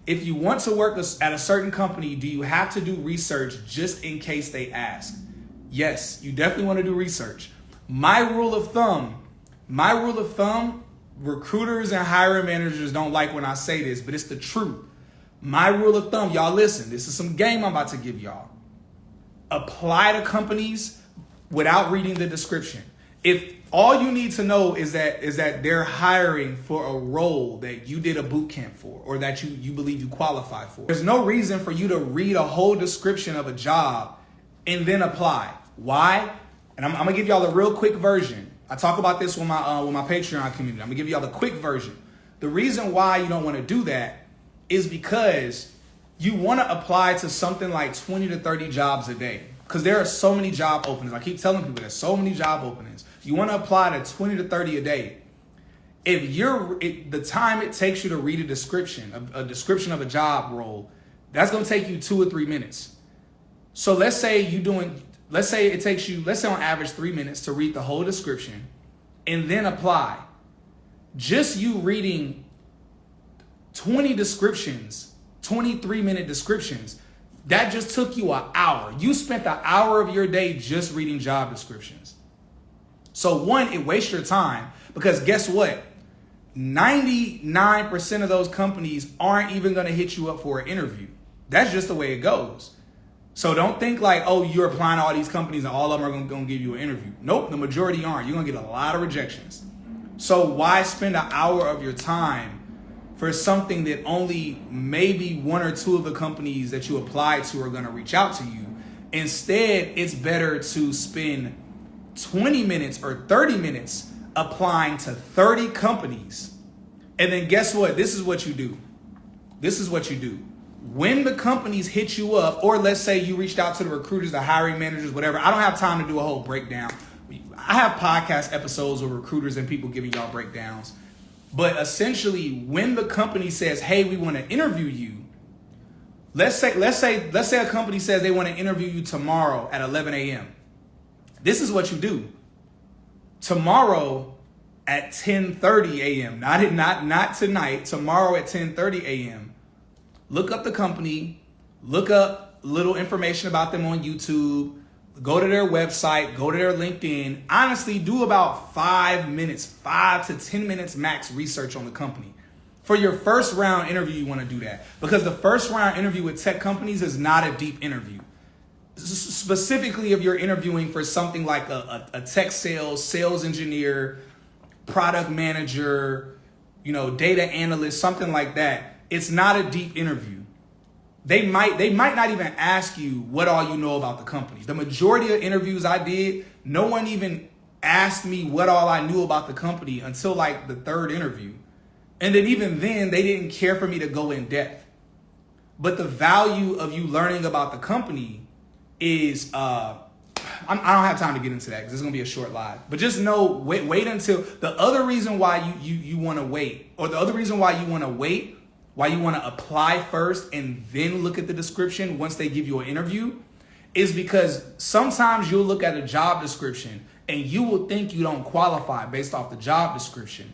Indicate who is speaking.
Speaker 1: If you want to work at a certain company, do you have to do research just in case they ask? Yes, you definitely want to do research. My rule of thumb, recruiters and hiring managers don't like when I say this, but it's the truth. My rule of thumb, y'all listen, this is some game I'm about to give y'all. Apply to companies without reading the description. If all you need to know is that they're hiring for a role that you did a boot camp for or that you believe you qualify for, there's no reason for you to read a whole description of a job and then apply. Why? And I'm gonna give y'all the real quick version. I talk about this with my Patreon community. I'm gonna give y'all the quick version. The reason why you don't want to do that is because you want to apply to something like 20 to 30 jobs a day. Because there are so many job openings. I keep telling people there's so many job openings. You want to apply to 20 to 30 a day. If the time it takes you to read a description of a job role, that's going to take you 2 or 3 minutes. So let's say it takes you, on average 3 minutes to read the whole description and then apply. Just you reading 20 descriptions, 23-minute descriptions, that just took you an hour. You spent an hour of your day just reading job descriptions. So one, it wastes your time because guess what? 99% of those companies aren't even going to hit you up for an interview. That's just the way it goes. So don't think like, oh, you're applying to all these companies and all of them are going to give you an interview. Nope, the majority aren't. You're going to get a lot of rejections. So why spend an hour of your time for something that only maybe 1 or 2 of the companies that you apply to are going to reach out to you? Instead, it's better to spend 20 minutes or 30 minutes applying to 30 companies. And then guess what? This is what you do. When the companies hit you up, or let's say you reached out to the recruiters, the hiring managers, whatever. I don't have time to do a whole breakdown. I have podcast episodes with recruiters and people giving y'all breakdowns. But essentially, when the company says, hey, we want to interview you, let's say a company says they want to interview you tomorrow at 11 a.m. This is what you do. Tomorrow at 10:30 a.m., not tonight, tomorrow at 10:30 a.m., look up the company, look up little information about them on YouTube, go to their website, go to their LinkedIn. Honestly, do about 5 to 10 minutes max research on the company. For your first round interview, you want to do that because the first round interview with tech companies is not a deep interview. Specifically, if you're interviewing for something like a tech sales engineer, product manager, data analyst, something like that, it's not a deep interview. They might not even ask you what all you know about the company. The majority of interviews I did, no one even asked me what all I knew about the company until like the third interview. And then even then, they didn't care for me to go in depth. But the value of you learning about the company is, I don't have time to get into that because it's going to be a short live. But just know, wait until, the other reason why you want to wait, or the other reason why you want to wait, why you want to apply first and then look at the description once they give you an interview, is because sometimes you'll look at a job description and you will think you don't qualify based off the job description.